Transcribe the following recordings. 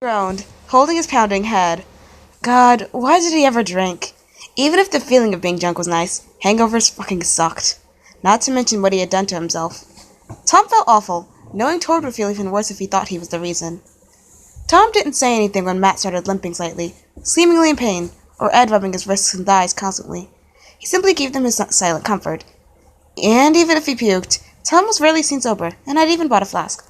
Groaned, holding his pounding head. God, why did he ever drink? Even if the feeling of being drunk was nice, hangovers fucking sucked. Not to mention what he had done to himself. Tom felt awful, knowing Tord would feel even worse if he thought he was the reason. Tom didn't say anything when Matt started limping slightly, seemingly in pain, or Ed rubbing his wrists and thighs constantly. He simply gave them his silent comfort. And even if he puked, Tom was rarely seen sober, and had even bought a flask.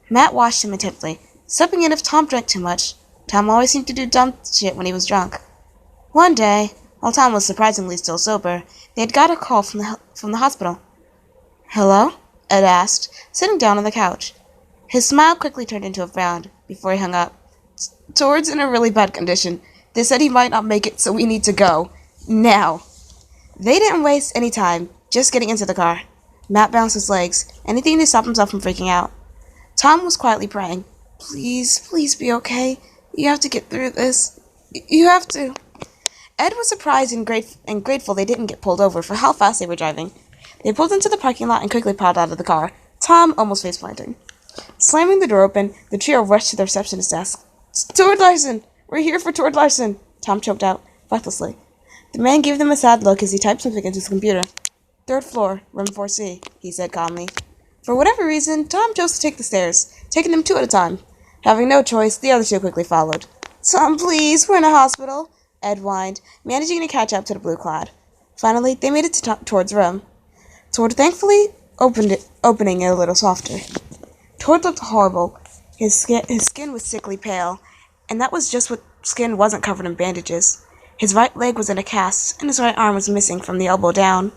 Matt watched him intently, stepping in if Tom drank too much. Tom always seemed to do dumb shit when he was drunk. One day, while Tom was surprisingly still sober, they had got a call from the hospital. "Hello?" Ed asked, sitting down on the couch. His smile quickly turned into a frown before he hung up. "Tord's in a really bad condition. They said he might not make it, so we need to go. Now." They didn't waste any time, just getting into the car. Matt bounced his legs, anything to stop himself from freaking out. Tom was quietly praying. "Please, please be okay. You have to get through this. You have to." Ed was surprised and grateful they didn't get pulled over for how fast they were driving. They pulled into the parking lot and quickly piled out of the car, Tom almost face-planting. Slamming the door open, the trio rushed to the receptionist's desk. "Tord Larson! We're here for Tord Larson!" Tom choked out, breathlessly. The man gave them a sad look as he typed something into his computer. "Third floor, room 4C, he said calmly. For whatever reason, Tom chose to take the stairs, taking them two at a time. Having no choice, the other two quickly followed. "Tom, please, we're in a hospital," Ed whined, managing to catch up to the blue-clad. Finally, they made it to Tord's room. Tord thankfully opening it a little softer. Tord looked horrible. His skin was sickly pale, and that was just what skin wasn't covered in bandages. His right leg was in a cast, and his right arm was missing from the elbow down.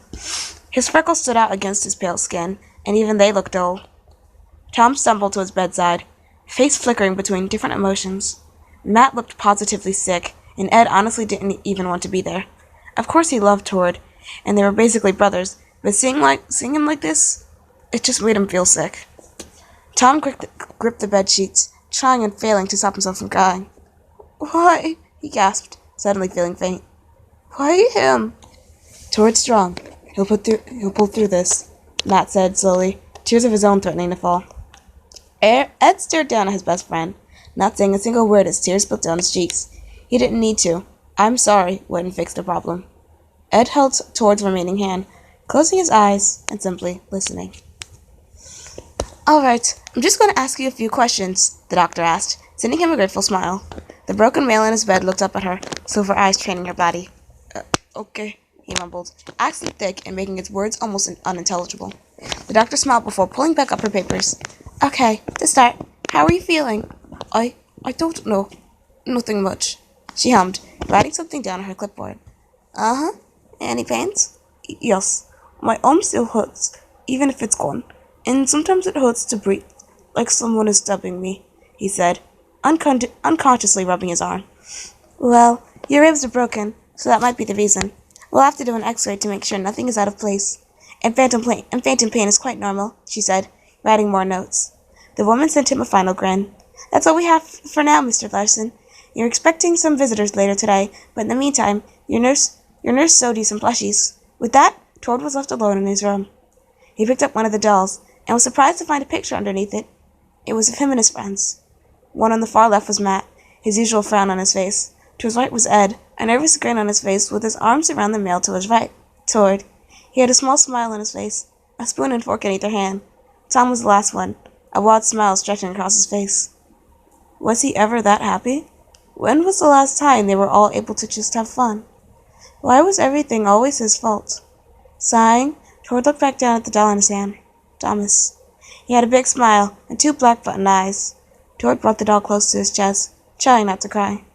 His freckles stood out against his pale skin, and even they looked dull. Tom stumbled to his bedside, face flickering between different emotions. Matt looked positively sick, and Ed honestly didn't even want to be there. Of course he loved Tord, and they were basically brothers, but seeing him like this, it just made him feel sick. Tom gripped the bedsheets, trying and failing to stop himself from crying. "Why?" he gasped, suddenly feeling faint. "Why him?" "Tord's strong. He'll pull through this," Matt said slowly, tears of his own threatening to fall. Ed stared down at his best friend, not saying a single word as tears spilled down his cheeks. He didn't need to. "I'm sorry" wouldn't fix the problem. Ed held Tord's remaining hand, closing his eyes and simply listening. "All right, I'm just going to ask you a few questions," the doctor asked, sending him a grateful smile. The broken male in his bed looked up at her, silver eyes training her body. Okay, he mumbled, accent thick and making his words almost unintelligible. The doctor smiled before pulling back up her papers. "Okay, to start, how are you feeling?" I don't know. Nothing much," she hummed, writing something down on her clipboard. "Uh-huh. Any pains?" "Yes. My arm still hurts, even if it's gone. And sometimes it hurts to breathe, like someone is stabbing me," he said, unconsciously rubbing his arm. "Well, your ribs are broken, so that might be the reason. We'll have to do an x-ray to make sure nothing is out of place. And phantom pain is quite normal," she said, writing more notes. The woman sent him a final grin. "That's all we have for now, Mr. Larson. You're expecting some visitors later today, but in the meantime, your nurse sewed you some plushies." With that, Tord was left alone in his room. He picked up one of the dolls, and was surprised to find a picture underneath it. It was of him and his friends. One on the far left was Matt, his usual frown on his face. To his right was Ed, a nervous grin on his face with his arms around the male to his right, Tord. He had a small smile on his face, a spoon and fork in either hand. Tom was the last one, a wide smile stretching across his face. Was he ever that happy? When was the last time they were all able to just have fun? Why was everything always his fault? Sighing, Tord looked back down at the doll in his hand. Thomas. He had a big smile and two black button eyes. Tord brought the doll close to his chest, trying not to cry.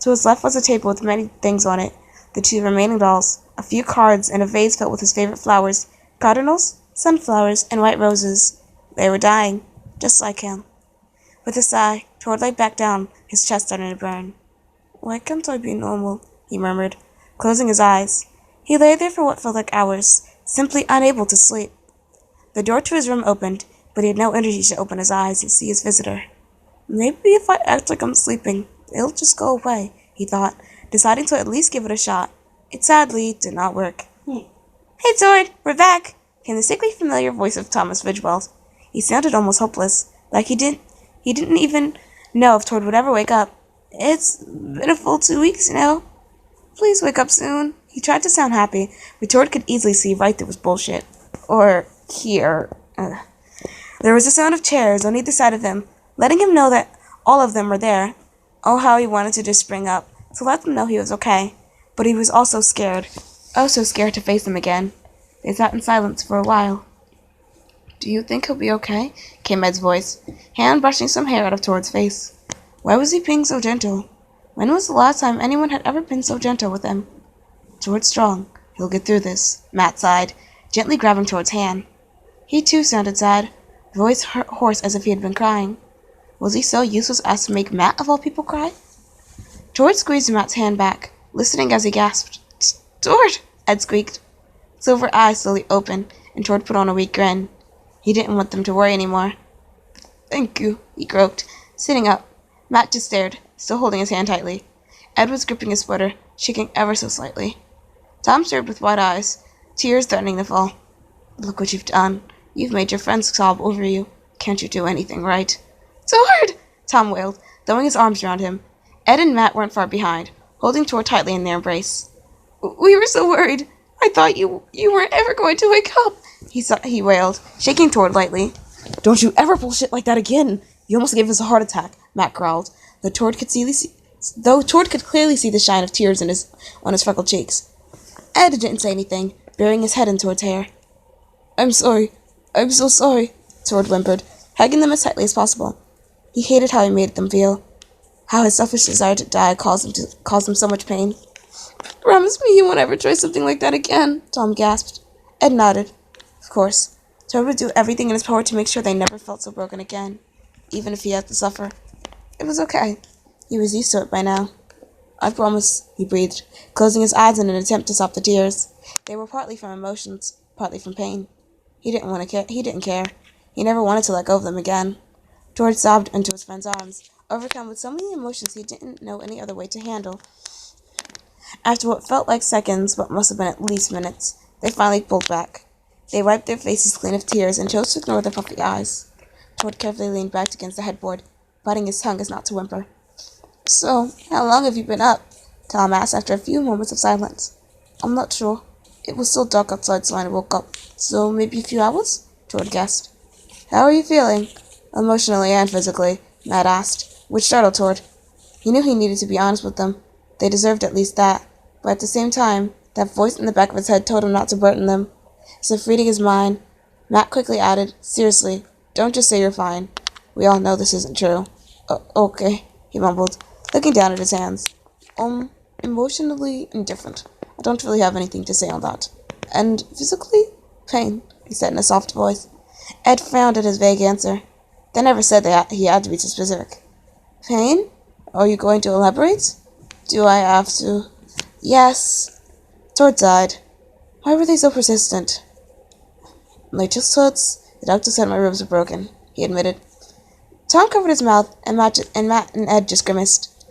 To his left was a table with many things on it, the two remaining dolls, a few cards, and a vase filled with his favorite flowers, cardinals, sunflowers, and white roses. They were dying, just like him. With a sigh, Tord lay back down, his chest starting to burn. "Why can't I be normal?" he murmured, closing his eyes. He lay there for what felt like hours, simply unable to sleep. The door to his room opened, but he had no energy to open his eyes and see his visitor. "Maybe if I act like I'm sleeping, it'll just go away," he thought, deciding to at least give it a shot. It sadly did not work. "Hey, Tord, we're back," came the sickly familiar voice of Thomas Ridgewell. He sounded almost hopeless, like he didn't even No, if Tord would ever wake up. It's been a full 2 weeks now. Please wake up soon. He tried to sound happy, but Tord could easily see right through his bullshit. Or hear. There was a sound of chairs on either side of him, letting him know that all of them were there. Oh, how he wanted to just spring up, to let them know he was okay. But he was also scared. Oh, so scared to face them again. They sat in silence for a while. Do you think he'll be okay? Came Ed's voice, hand brushing some hair out of Tord's face. Why was he being so gentle? When was the last time anyone had ever been so gentle with him? Tord's strong. He'll get through this, Matt sighed, gently grabbing Tord's hand. He too sounded sad, voice hoarse as if he had been crying. Was he so useless as to make Matt of all people cry? Tord squeezed Matt's hand back, listening as he gasped. Tord! Ed squeaked. Silver eyes slowly opened, and Tord put on a weak grin. He didn't want them to worry anymore. Thank you, he croaked, sitting up. Matt just stared, still holding his hand tightly. Ed was gripping his sweater, shaking ever so slightly. Tom stared with wide eyes, tears threatening to fall. Look what you've done. You've made your friends sob over you. Can't you do anything right? Tord! Tom wailed, throwing his arms around him. Ed and Matt weren't far behind, holding Tord tightly in their embrace. We were so worried. I thought you weren't ever going to wake up, he wailed, shaking Tord lightly. Don't you ever pull shit like that again. You almost gave us a heart attack, Matt growled, though Tord could clearly see the shine of tears on his freckled cheeks. Ed didn't say anything, burying his head in Tord's hair. I'm sorry. I'm so sorry, Tord whimpered, hugging them as tightly as possible. He hated how he made them feel. How his selfish desire to die caused him so much pain. Promise me you won't ever try something like that again, Tom gasped. Ed nodded. Of course. Tord would do everything in his power to make sure they never felt so broken again, even if he had to suffer. It was okay. He was used to it by now. I promise, he breathed, closing his eyes in an attempt to stop the tears. They were partly from emotions, partly from pain. He didn't care. He never wanted to let go of them again. Tord sobbed into his friend's arms, overcome with so many emotions he didn't know any other way to handle. After what felt like seconds, but must have been at least minutes, they finally pulled back. They wiped their faces clean of tears and chose to ignore their puffy eyes. Tord carefully leaned back against the headboard, biting his tongue as not to whimper. So, how long have you been up? Tom asked after a few moments of silence. I'm not sure. It was still dark outside, so I woke up. So, maybe a few hours? Tord guessed. How are you feeling? Emotionally and physically, Matt asked, which startled Tord. He knew he needed to be honest with them. They deserved at least that, but at the same time, that voice in the back of his head told him not to burden them. So freeing his mind, Matt quickly added, Seriously, don't just say you're fine. We all know this isn't true. Okay, he mumbled, looking down at his hands. Emotionally indifferent. I don't really have anything to say on that. And physically? Pain, he said in a soft voice. Ed frowned at his vague answer. They never said that he had to be too specific. Pain? Are you going to elaborate? Do I have to? Yes. Tord sighed. Why were they so persistent? My chest hurts. The doctor said my ribs were broken, he admitted. Tom covered his mouth, and Matt and Ed just grimaced.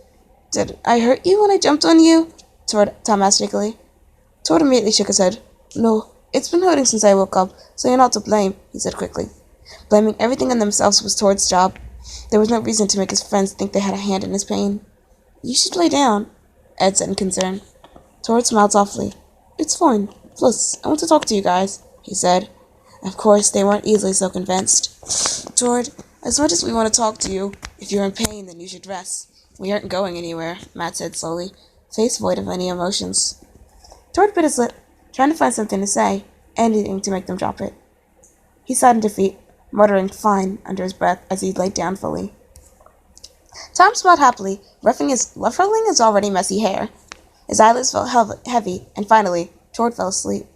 Did I hurt you when I jumped on you? Tom asked shakily. Tord immediately shook his head. No, it's been hurting since I woke up, so you're not to blame, he said quickly. Blaming everything on themselves was Tord's job. There was no reason to make his friends think they had a hand in his pain. You should lay down, Ed said in concern. Tord smiled softly. It's fine. Plus, I want to talk to you guys, he said. Of course, they weren't easily so convinced. Tord, as much as we want to talk to you, if you're in pain, then you should rest. We aren't going anywhere, Matt said slowly, face void of any emotions. Tord bit his lip, trying to find something to say, anything to make them drop it. He sighed in defeat, muttering fine under his breath as he laid down fully. Tom smiled happily, ruffling his already messy hair. His eyelids felt heavy, and finally, Tord fell asleep.